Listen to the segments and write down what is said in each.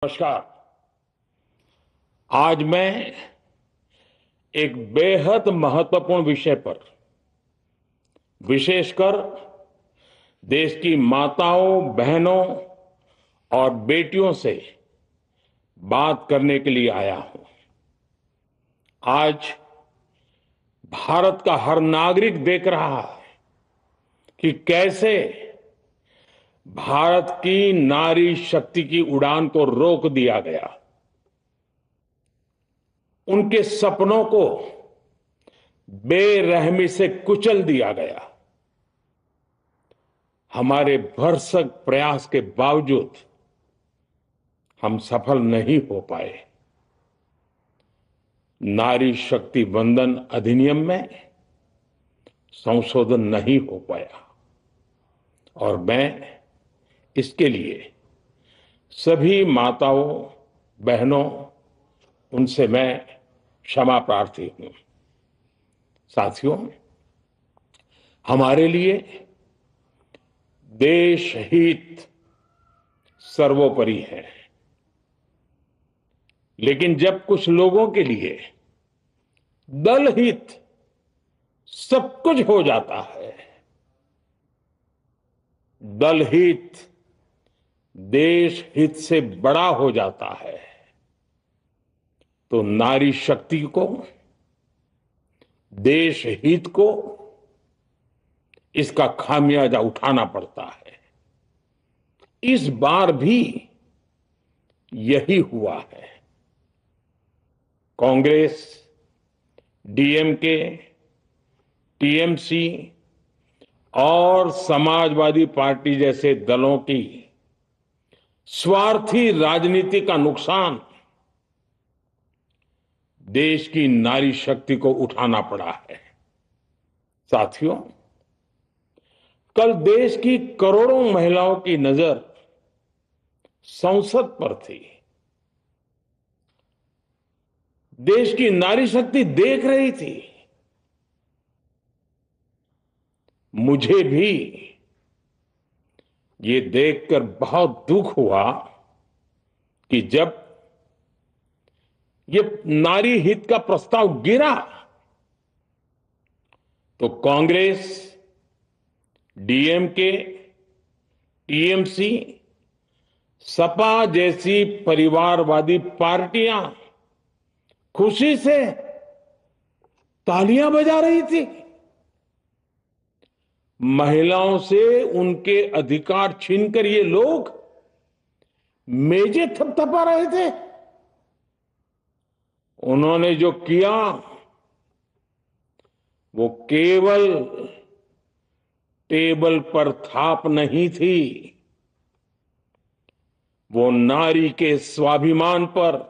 नमस्कार। आज मैं एक बेहद महत्वपूर्ण विषय पर, विशेषकर देश की माताओं, बहनों और बेटियों से बात करने के लिए आया हूं। आज भारत का हर नागरिक देख रहा है कि कैसे भारत की नारी शक्ति की उड़ान को रोक दिया गया, उनके सपनों को बेरहमी से कुचल दिया गया। हमारे भरसक प्रयास के बावजूद हम सफल नहीं हो पाए। नारी शक्ति वंदन अधिनियम में संशोधन नहीं हो पाया और मैं इसके लिए सभी माताओं, बहनों, उनसे मैं क्षमा प्रार्थी हूं। साथियों, हमारे लिए देश हित सर्वोपरि है, लेकिन जब कुछ लोगों के लिए दल हित सब कुछ हो जाता है, दल हित देश हित से बड़ा हो जाता है, तो नारी शक्ति को, देश हित को इसका खामियाजा उठाना पड़ता है। इस बार भी यही हुआ है। कांग्रेस, डीएमके, टीएमसी और समाजवादी पार्टी जैसे दलों की स्वार्थी राजनीति का नुकसान देश की नारी शक्ति को उठाना पड़ा है। साथियों, कल देश की करोड़ों महिलाओं की नजर संसद पर थी। देश की नारी शक्ति देख रही थी। मुझे भी ये देखकर बहुत दुख हुआ कि जब ये नारी हित का प्रस्ताव गिरा तो कांग्रेस, डीएमके, टीएमसी, सपा जैसी परिवारवादी पार्टियां खुशी से तालियां बजा रही थी। महिलाओं से उनके अधिकार छीनकर ये लोग मेजें थपथपा रहे थे। उन्होंने जो किया वो केवल टेबल पर थाप नहीं थी, वो नारी के स्वाभिमान पर,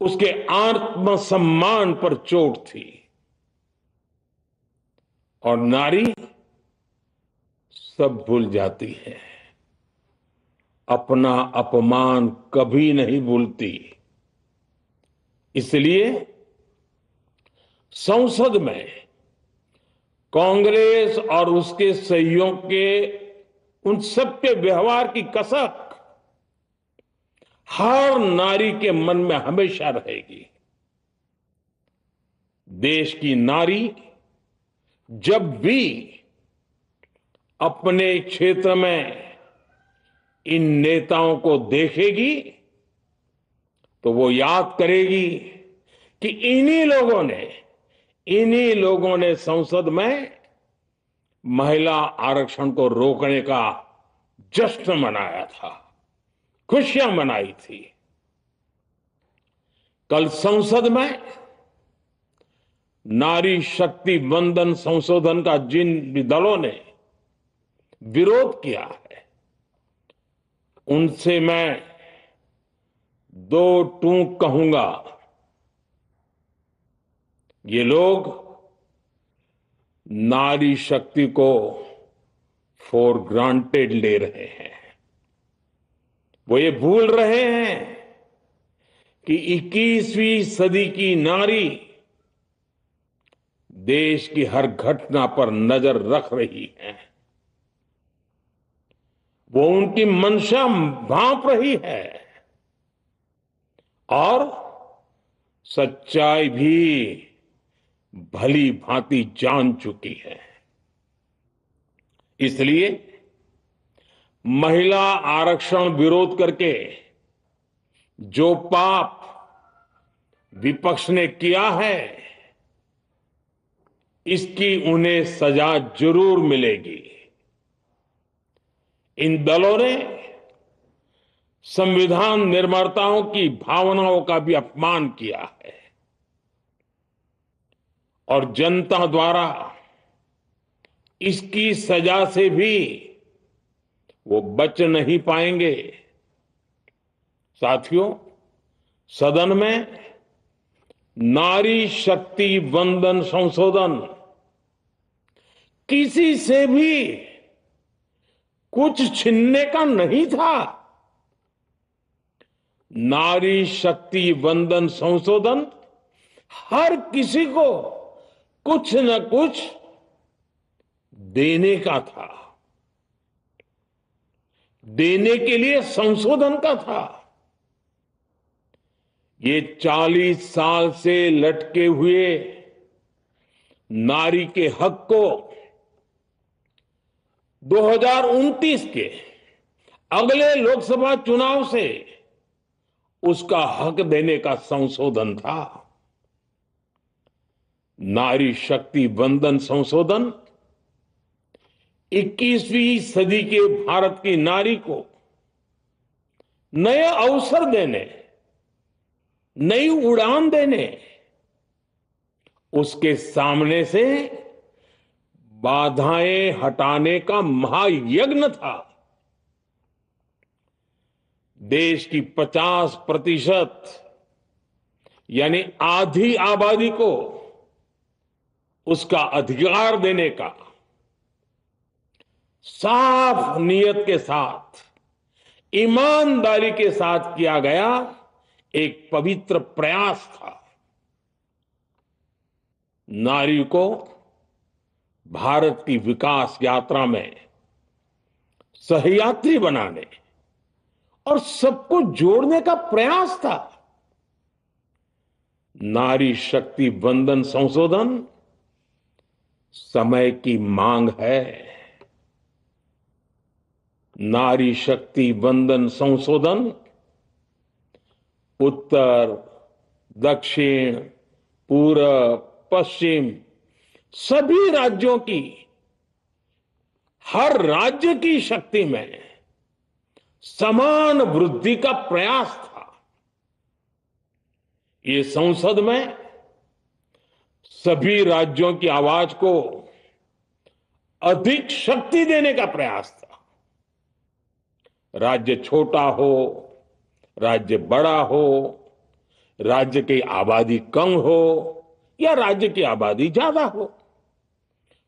उसके आत्मसम्मान पर चोट थी। और नारी सब भूल जाती है, अपना अपमान कभी नहीं भूलती। इसलिए संसद में कांग्रेस और उसके सहयोग के उन सबके व्यवहार की कसक हर नारी के मन में हमेशा रहेगी। देश की नारी जब भी अपने क्षेत्र में इन नेताओं को देखेगी तो वो याद करेगी कि इन्हीं लोगों ने संसद में महिला आरक्षण को रोकने का जश्न मनाया था, खुशियां मनाई थी। कल संसद में नारी शक्ति वंदन संशोधन का जिन भी दलों ने विरोध किया है, उनसे मैं दो टूक कहूंगा। ये लोग नारी शक्ति को फॉर ग्रांटेड ले रहे हैं। वो ये भूल रहे हैं कि 21वीं सदी की नारी देश की हर घटना पर नजर रख रही है। वो उनकी मंशा भांप रही है और सच्चाई भी भली भांति जान चुकी है। इसलिए महिला आरक्षण विरोध करके जो पाप विपक्ष ने किया है, इसकी उन्हें सजा जरूर मिलेगी। इन दलों ने संविधान निर्माताओं की भावनाओं का भी अपमान किया है और जनता द्वारा इसकी सजा से भी वो बच नहीं पाएंगे। साथियों, सदन में नारी शक्ति वंदन संशोधन किसी से भी कुछ छीनने का नहीं था। नारी शक्ति वंदन संशोधन हर किसी को कुछ न कुछ देने का था, देने के लिए संशोधन का था। ये 40 साल से लटके हुए नारी के हक को 2029 के अगले लोकसभा चुनाव से उसका हक देने का संशोधन था। नारी शक्ति वंदन संशोधन 21वीं सदी के भारत की नारी को नए अवसर देने, नई उड़ान देने, उसके सामने से बाधाएं हटाने का महायज्ञ था। देश की 50% यानी आधी आबादी को उसका अधिकार देने का साफ नियत के साथ, ईमानदारी के साथ किया गया एक पवित्र प्रयास था। नारी को भारत की विकास यात्रा में सहयात्री बनाने और सबको जोड़ने का प्रयास था। नारी शक्ति वंदन संशोधन समय की मांग है। नारी शक्ति वंदन संशोधन उत्तर, दक्षिण, पूर्व, पश्चिम सभी राज्यों की, हर राज्य की शक्ति में समान वृद्धि का प्रयास था। ये संसद में सभी राज्यों की आवाज को अधिक शक्ति देने का प्रयास था। राज्य छोटा हो, राज्य बड़ा हो, राज्य की आबादी कम हो या राज्य की आबादी ज्यादा हो,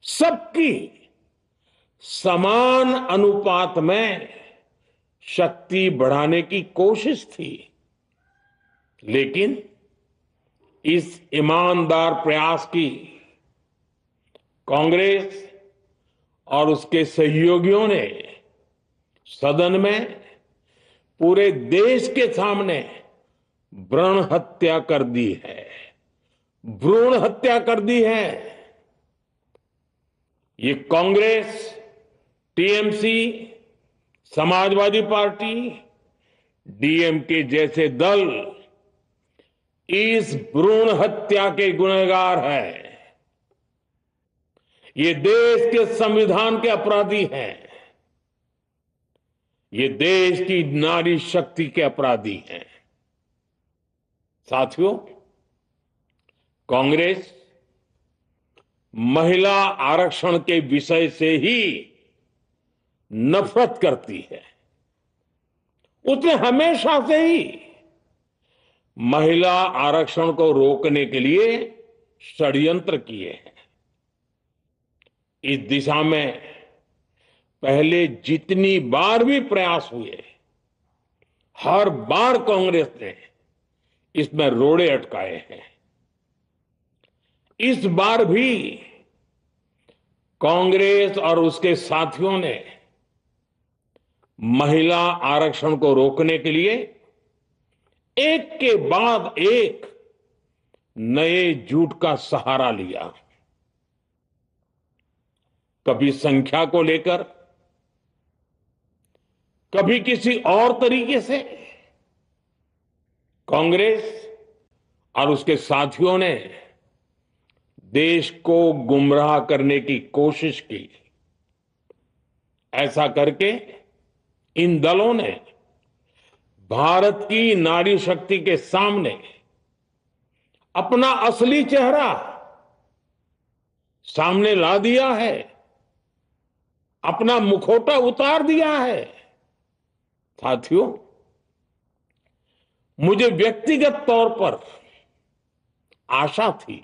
सबकी समान अनुपात में शक्ति बढ़ाने की कोशिश थी। लेकिन इस ईमानदार प्रयास की कांग्रेस और उसके सहयोगियों ने सदन में पूरे देश के सामने भ्रूण हत्या कर दी है। भ्रूण हत्या कर दी है। ये Congress, TMC, Samajwadi party, DMK जैसे दल इस भ्रूण हत्या के गुनहगार हैं। ये देश के संविधान के अपराधी हैं। ये देश की नारी शक्ति के अपराधी हैं। साथियों, कांग्रेस महिला आरक्षण के विषय से ही नफरत करती है। उसने हमेशा से ही महिला आरक्षण को रोकने के लिए षड्यंत्र किए हैं। इस दिशा में पहले जितनी बार भी प्रयास हुए, हर बार कांग्रेस ने इसमें रोड़े अटकाए हैं। इस बार भी कांग्रेस और उसके साथियों ने महिला आरक्षण को रोकने के लिए एक के बाद एक नए झूठ का सहारा लिया। कभी संख्या को लेकर, कभी किसी और तरीके से कांग्रेस और उसके साथियों ने देश को गुमराह करने की कोशिश की। ऐसा करके इन दलों ने भारत की नारी शक्ति के सामने अपना असली चेहरा सामने ला दिया है, अपना मुखौटा उतार दिया है। साथियों, मुझे व्यक्तिगत तौर पर आशा थी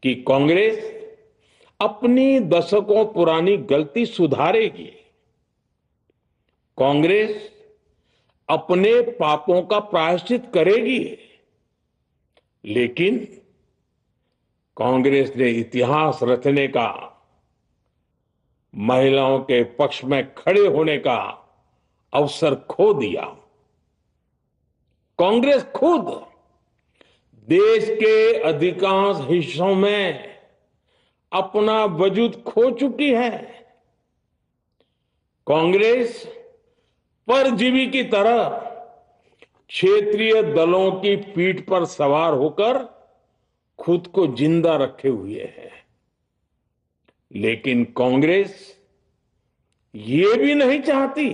कि कांग्रेस अपनी दशकों पुरानी गलती सुधारेगी। कांग्रेस अपने पापों का प्रायश्चित करेगी। लेकिन कांग्रेस ने इतिहास रचने का, महिलाओं के पक्ष में खड़े होने का अवसर खो दिया। कांग्रेस खुद देश के अधिकांश हिस्सों में अपना वजूद खो चुकी है। कांग्रेस परजीवी की तरह क्षेत्रीय दलों की पीठ पर सवार होकर खुद को जिंदा रखे हुए है। लेकिन कांग्रेस ये भी नहीं चाहती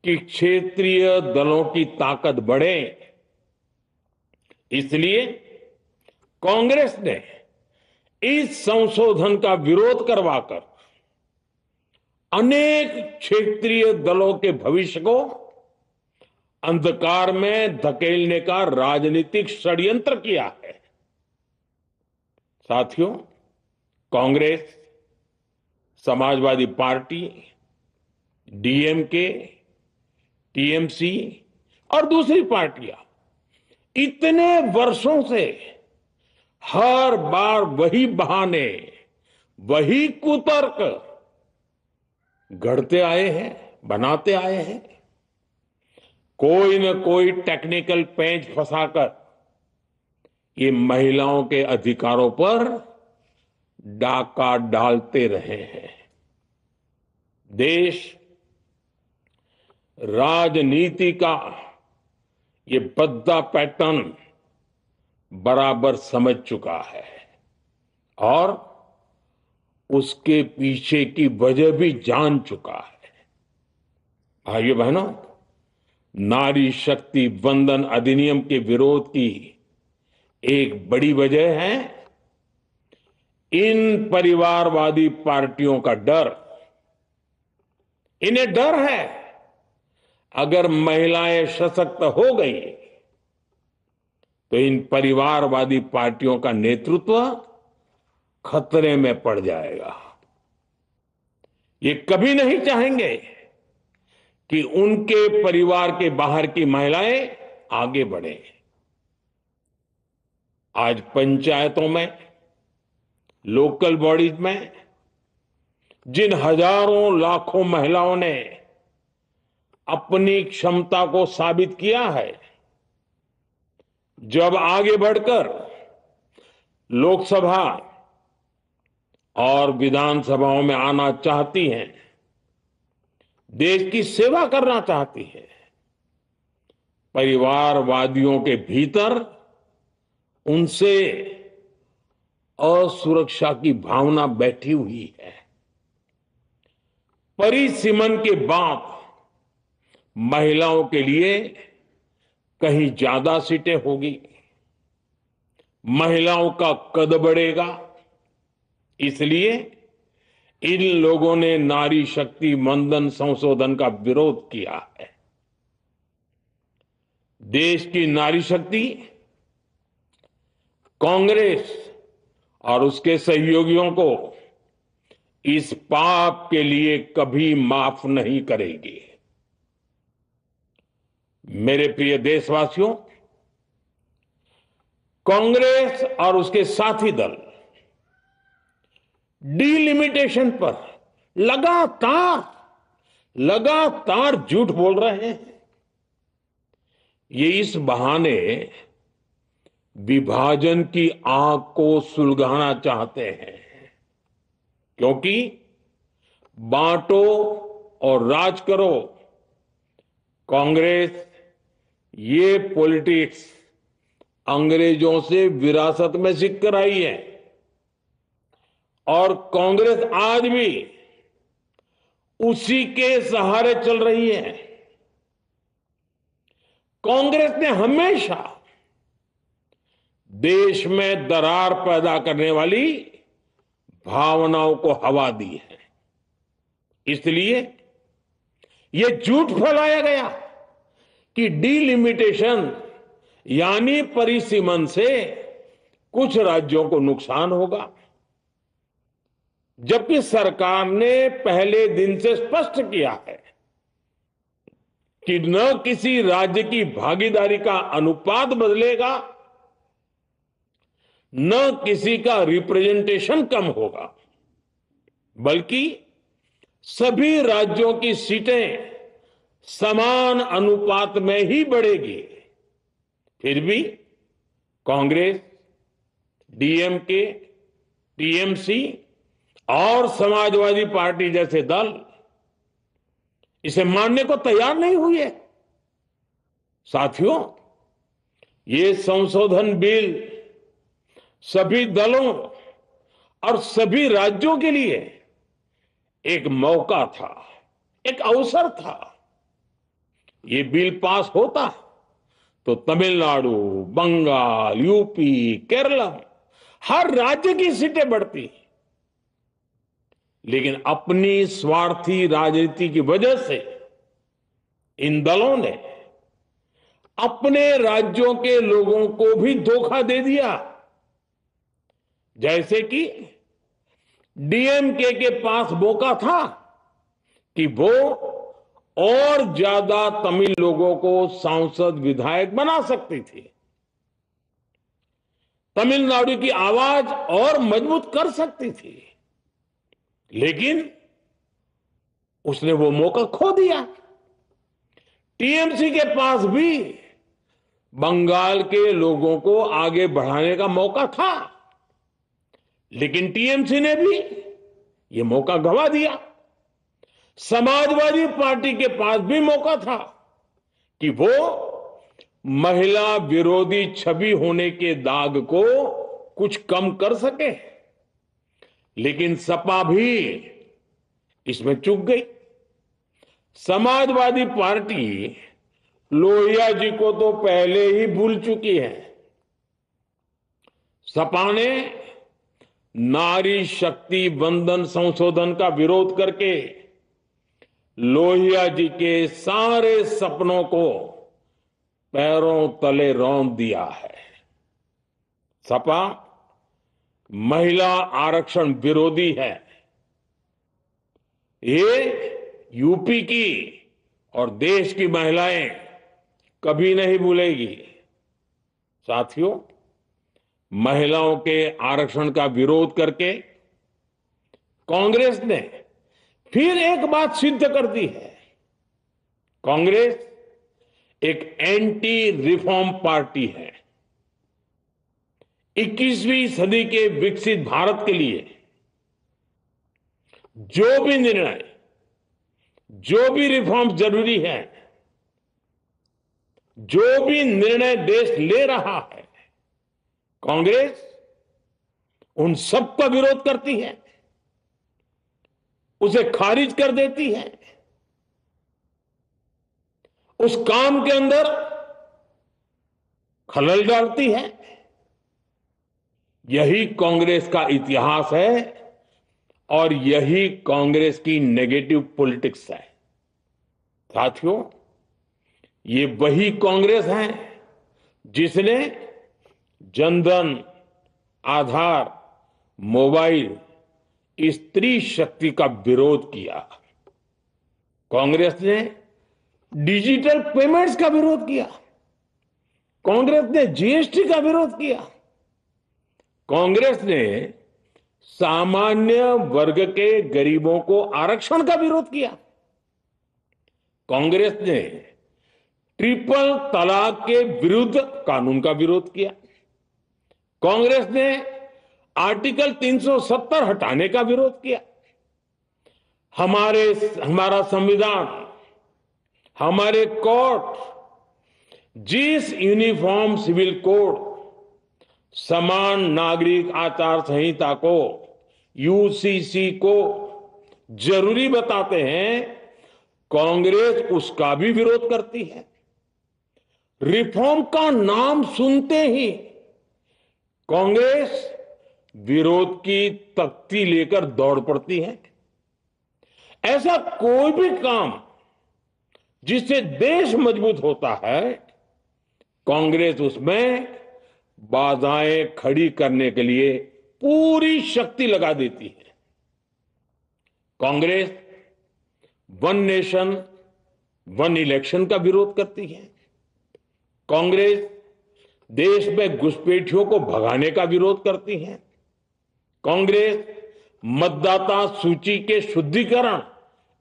कि क्षेत्रीय दलों की ताकत बढ़े। इसलिए कांग्रेस ने इस संशोधन का विरोध करवाकर अनेक क्षेत्रीय दलों के भविष्य को अंधकार में धकेलने का राजनीतिक षड्यंत्र किया है। साथियों, Congress, Samajwadi party, DMK, TMC और दूसरी पार्टियां इतने वर्षों से हर बार वही बहाने, वही कुतर्क गढ़ते आए हैं, बनाते आए हैं। कोई न कोई टेक्निकल पेंच फंसाकर ये महिलाओं के अधिकारों पर डाका डालते रहे हैं। देश राजनीति का ये भद्दा पैटर्न बराबर समझ चुका है और उसके पीछे की वजह भी जान चुका है। भाइयों बहनों, नारी शक्ति वंदन अधिनियम के विरोध की एक बड़ी वजह है इन परिवारवादी पार्टियों का डर। इन्हें डर है अगर महिलाएं सशक्त हो गई तो इन परिवारवादी पार्टियों का नेतृत्व खतरे में पड़ जाएगा। ये कभी नहीं चाहेंगे कि उनके परिवार के बाहर की महिलाएं आगे बढ़े। आज पंचायतों में, लोकल बॉडीज में जिन हजारों लाखों महिलाओं ने अपनी क्षमता को साबित किया है, जब आगे बढ़कर लोकसभा और विधानसभाओं में आना चाहती हैं, देश की सेवा करना चाहती है, परिवारवादियों के भीतर उनसे असुरक्षा की भावना बैठी हुई है। परिसीमन के बाद महिलाओं के लिए कहीं ज्यादा सीटें होगी, महिलाओं का कद बढ़ेगा। इसलिए इन लोगों ने नारी शक्ति वंदन संशोधन का विरोध किया है। देश की नारी शक्ति कांग्रेस और उसके सहयोगियों को इस पाप के लिए कभी माफ नहीं करेगी। मेरे प्रिय देशवासियों, कांग्रेस और उसके साथी दल डीलिमिटेशन पर लगातार झूठ बोल रहे हैं। ये इस बहाने विभाजन की आग को सुलगाना चाहते हैं, क्योंकि बांटो और राज करो, कांग्रेस ये पॉलिटिक्स अंग्रेजों से विरासत में सीख कर आई है और कांग्रेस आज भी उसी के सहारे चल रही है। कांग्रेस ने हमेशा देश में दरार पैदा करने वाली भावनाओं को हवा दी है। इसलिए यह झूठ फैलाया गया कि डीलिमिटेशन यानी परिसीमन से कुछ राज्यों को नुकसान होगा, जबकि सरकार ने पहले दिन से स्पष्ट किया है कि न किसी राज्य की भागीदारी का अनुपात बदलेगा, न किसी का रिप्रेजेंटेशन कम होगा, बल्कि सभी राज्यों की सीटें समान अनुपात में ही बढ़ेगी। फिर भी कांग्रेस, डीएमके, टीएमसी और समाजवादी पार्टी जैसे दल इसे मानने को तैयार नहीं हुए। साथियों, ये संशोधन बिल सभी दलों और सभी राज्यों के लिए एक मौका था, एक अवसर था। ये बिल पास होता तो तमिलनाडु, बंगाल, यूपी, केरला हर राज्य की सीटें बढ़ती, लेकिन अपनी स्वार्थी राजनीति की वजह से इन दलों ने अपने राज्यों के लोगों को भी धोखा दे दिया। जैसे कि डीएमके के पास मौका था कि वो और ज्यादा तमिल लोगों को सांसद विधायक बना सकती थी, तमिलनाडु की आवाज और मजबूत कर सकती थी, लेकिन उसने वो मौका खो दिया। टीएमसी के पास भी बंगाल के लोगों को आगे बढ़ाने का मौका था, लेकिन टीएमसी ने भी ये मौका गंवा दिया। समाजवादी पार्टी के पास भी मौका था कि वो महिला विरोधी छवि होने के दाग को कुछ कम कर सके, लेकिन सपा भी इसमें चूक गई। समाजवादी पार्टी लोहिया जी को तो पहले ही भूल चुकी है। सपा ने नारी शक्ति वंदन संशोधन का विरोध करके लोहिया जी के सारे सपनों को पैरों तले रौंद दिया है। सपा महिला आरक्षण विरोधी है। ये यूपी की और देश की महिलाएं कभी नहीं भूलेगी। साथियों, महिलाओं के आरक्षण का विरोध करके कांग्रेस ने फिर एक बात सिद्ध कर दी है। कांग्रेस एक एंटी रिफॉर्म पार्टी है। 21वीं सदी के विकसित भारत के लिए जो भी निर्णय, जो भी रिफॉर्म जरूरी है, जो भी निर्णय देश ले रहा है, कांग्रेस उन सब का विरोध करती है, उसे खारिज कर देती है, उस काम के अंदर खलल डालती है। यही कांग्रेस का इतिहास है और यही कांग्रेस की नेगेटिव पॉलिटिक्स है। साथियों, ये वही कांग्रेस है जिसने जनधन, आधार, मोबाइल, स्त्री शक्ति का विरोध किया। कांग्रेस ने डिजिटल पेमेंट्स का विरोध किया। कांग्रेस ने जीएसटी का विरोध किया। कांग्रेस ने सामान्य वर्ग के गरीबों को आरक्षण का विरोध किया। कांग्रेस ने ट्रिपल तलाक के विरुद्ध कानून का विरोध किया। कांग्रेस ने आर्टिकल 370 हटाने का विरोध किया। हमारा संविधान, हमारे कोर्ट जिस यूनिफॉर्म सिविल कोड, समान नागरिक आचार संहिता को, यूसीसी को जरूरी बताते हैं, कांग्रेस उसका भी विरोध करती है। रिफॉर्म का नाम सुनते ही कांग्रेस विरोध की तख्ती लेकर दौड़ पड़ती है। ऐसा कोई भी काम जिससे देश मजबूत होता है, कांग्रेस उसमें बाधाएं खड़ी करने के लिए पूरी शक्ति लगा देती है। Congress one nation one election का विरोध करती है। कांग्रेस देश में घुसपैठियों को भगाने का विरोध करती है। कांग्रेस मतदाता सूची के शुद्धिकरण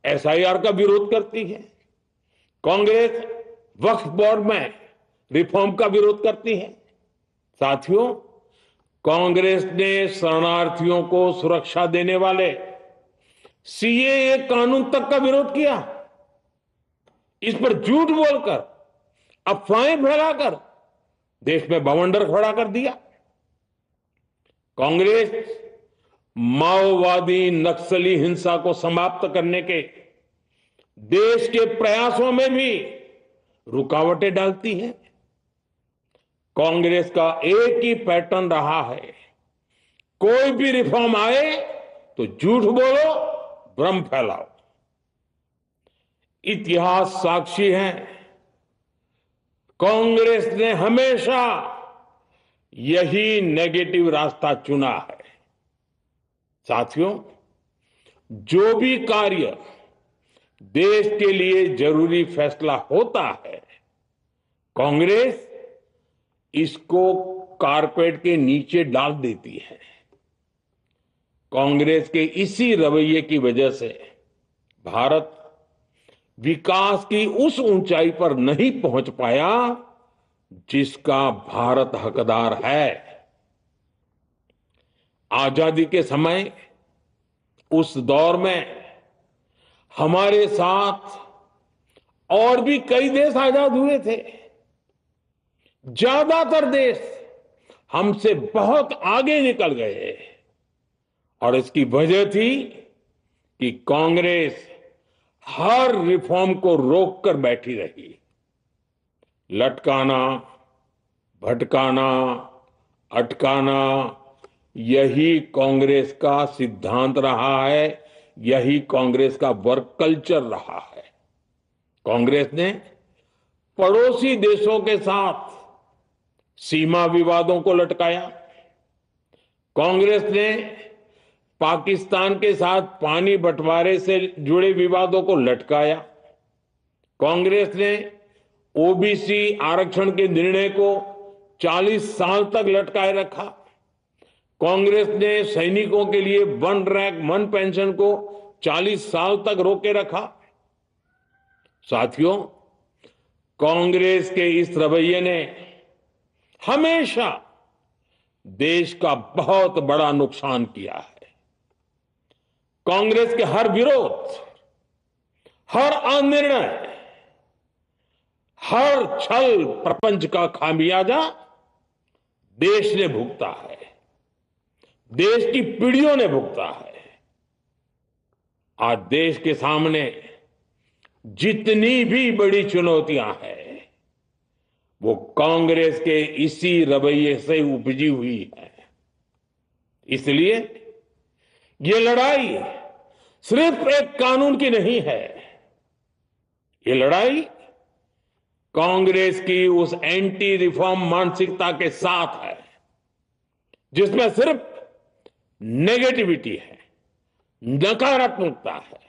एसआईआर का विरोध करती है। कांग्रेस वक्फ बोर्ड में रिफॉर्म का विरोध करती है। साथियों, कांग्रेस ने शरणार्थियों को सुरक्षा देने वाले सीएए कानून तक का विरोध किया। इस पर झूठ बोलकर, अफवाहें फैलाकर देश में बवंडर खड़ा कर दिया। कांग्रेस माओवादी नक्सली हिंसा को समाप्त करने के देश के प्रयासों में भी रुकावटें डालती है। कांग्रेस का एक ही पैटर्न रहा है, कोई भी रिफॉर्म आए तो झूठ बोलो, भ्रम फैलाओ। इतिहास साक्षी है, कांग्रेस ने हमेशा यही नेगेटिव रास्ता चुना है। साथियों, जो भी कार्य देश के लिए जरूरी फैसला होता है, कांग्रेस इसको कारपेट के नीचे डाल देती है। कांग्रेस के इसी रवैये की वजह से भारत विकास की उस ऊंचाई पर नहीं पहुंच पाया जिसका भारत हकदार है। आजादी के समय उस दौर में हमारे साथ और भी कई देश आजाद हुए थे। ज्यादातर देश हमसे बहुत आगे निकल गए और इसकी वजह थी कि कांग्रेस हर रिफॉर्म को रोककर बैठी रही। लटकाना, भटकाना, अटकाना, यही कांग्रेस का सिद्धांत रहा है, यही कांग्रेस का वर्क कल्चर रहा है। कांग्रेस ने पड़ोसी देशों के साथ सीमा विवादों को लटकाया। कांग्रेस ने पाकिस्तान के साथ पानी बंटवारे से जुड़े विवादों को लटकाया। कांग्रेस ने ओबीसी आरक्षण के निर्णय को 40 साल तक लटकाए रखा। कांग्रेस ने सैनिकों के लिए वन रैंक वन पेंशन को 40 साल तक रोके रखा। साथियों, कांग्रेस के इस रवैये ने हमेशा देश का बहुत बड़ा नुकसान किया है। कांग्रेस के हर विरोध, हर अनिर्णय, हर छल प्रपंच का खामियाजा देश ने भुगता है, देश की पीढ़ियों ने भुगता है। आज देश के सामने जितनी भी बड़ी चुनौतियां हैं, वो कांग्रेस के इसी रवैये से उपजी हुई है। इसलिए ये लड़ाई सिर्फ एक कानून की नहीं है, ये लड़ाई कांग्रेस की उस एंटी रिफॉर्म मानसिकता के साथ है जिसमें सिर्फ नेगेटिविटी है, नकारात्मकता है।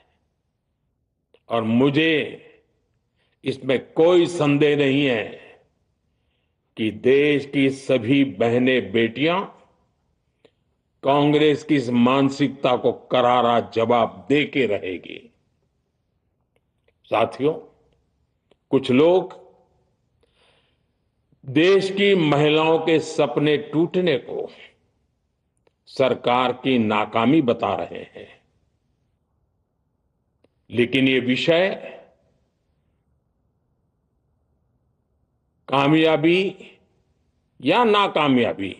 और मुझे इसमें कोई संदेह नहीं है कि देश की सभी बहनें बेटियां कांग्रेस की इस मानसिकता को करारा जवाब दे के रहेगी। साथियों, कुछ लोग देश की महिलाओं के सपने टूटने को सरकार की नाकामी बता रहे हैं, लेकिन ये विषय कामयाबी या नाकामयाबी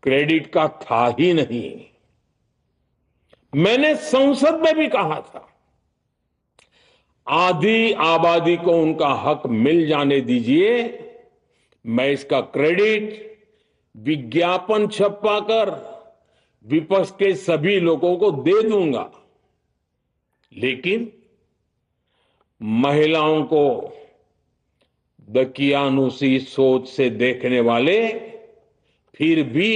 क्रेडिट का था ही नहीं। मैंने संसद में भी कहा था, आधी आबादी को उनका हक मिल जाने दीजिए, मैं इसका क्रेडिट विज्ञापन छपवाकर विपक्ष के सभी लोगों को दे दूंगा, लेकिन महिलाओं को दकियानुसी सोच से देखने वाले फिर भी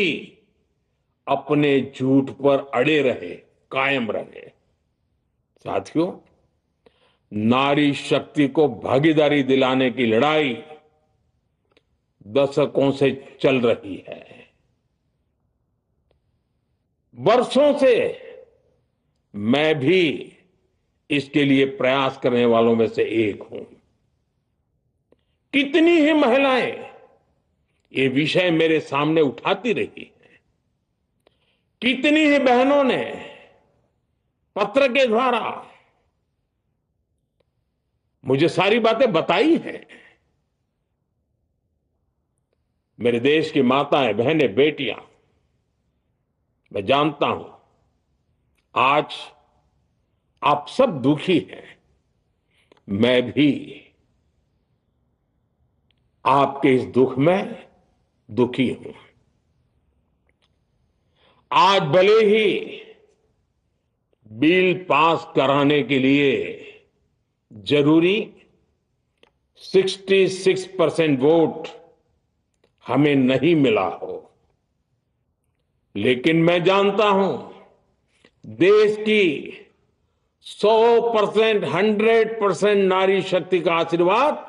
अपने झूठ पर अड़े रहे, कायम रहे। साथियों, नारी शक्ति को भागीदारी दिलाने की लड़ाई दशकों से चल रही है। वर्षों से मैं भी इसके लिए प्रयास करने वालों में से एक हूं। कितनी ही महिलाएं ये विषय मेरे सामने उठाती रही हैं, कितनी ही बहनों ने पत्र के द्वारा मुझे सारी बातें बताई हैं। मेरे देश की माताएं, बहनें, बेटियां, मैं जानता हूं आज आप सब दुखी हैं। मैं भी आपके इस दुख में दुखी हूं। आज भले ही बिल पास कराने के लिए जरूरी 66% वोट हमें नहीं मिला हो, लेकिन मैं जानता हूं देश की 100%, 100% नारी शक्ति का आशीर्वाद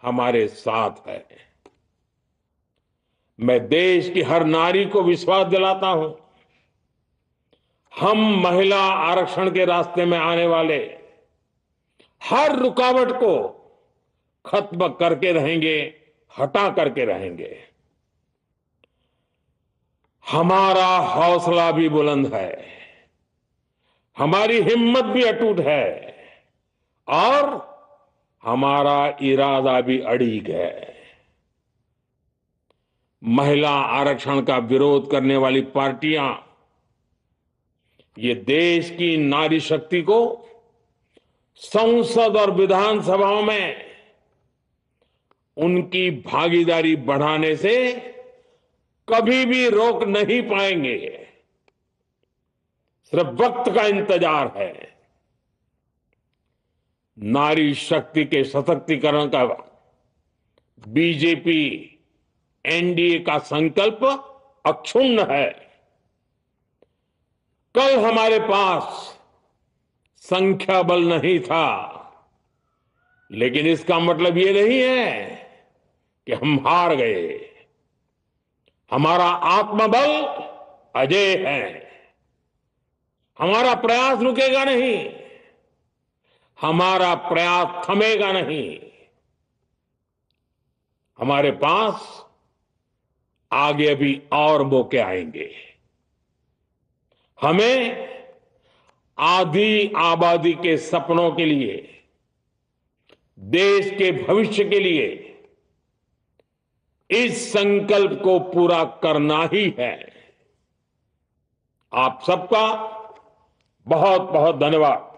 हमारे साथ है। मैं देश की हर नारी को विश्वास दिलाता हूं, हम महिला आरक्षण के रास्ते में आने वाले हर रुकावट को खत्म करके रहेंगे, हटा करके रहेंगे। हमारा हौसला भी बुलंद है, हमारी हिम्मत भी अटूट है और हमारा इरादा भी अड़िग है। महिला आरक्षण का विरोध करने वाली पार्टियां ये देश की नारी शक्ति को संसद और विधानसभाओं में उनकी भागीदारी बढ़ाने से कभी भी रोक नहीं पाएंगे। सिर्फ वक्त का इंतजार है। नारी शक्ति के सशक्तिकरण का बीजेपी एनडीए का संकल्प अक्षुण्ण है। कल हमारे पास संख्या बल नहीं था, लेकिन इसका मतलब ये नहीं है कि हम हार गए। हमारा आत्मबल अजेय है। हमारा प्रयास रुकेगा नहीं, हमारा प्रयास थमेगा नहीं। हमारे पास आगे अभी और मौके आएंगे। हमें आधी आबादी के सपनों के लिए, देश के भविष्य के लिए इस संकल्प को पूरा करना ही है। आप सबका बहुत बहुत धन्यवाद।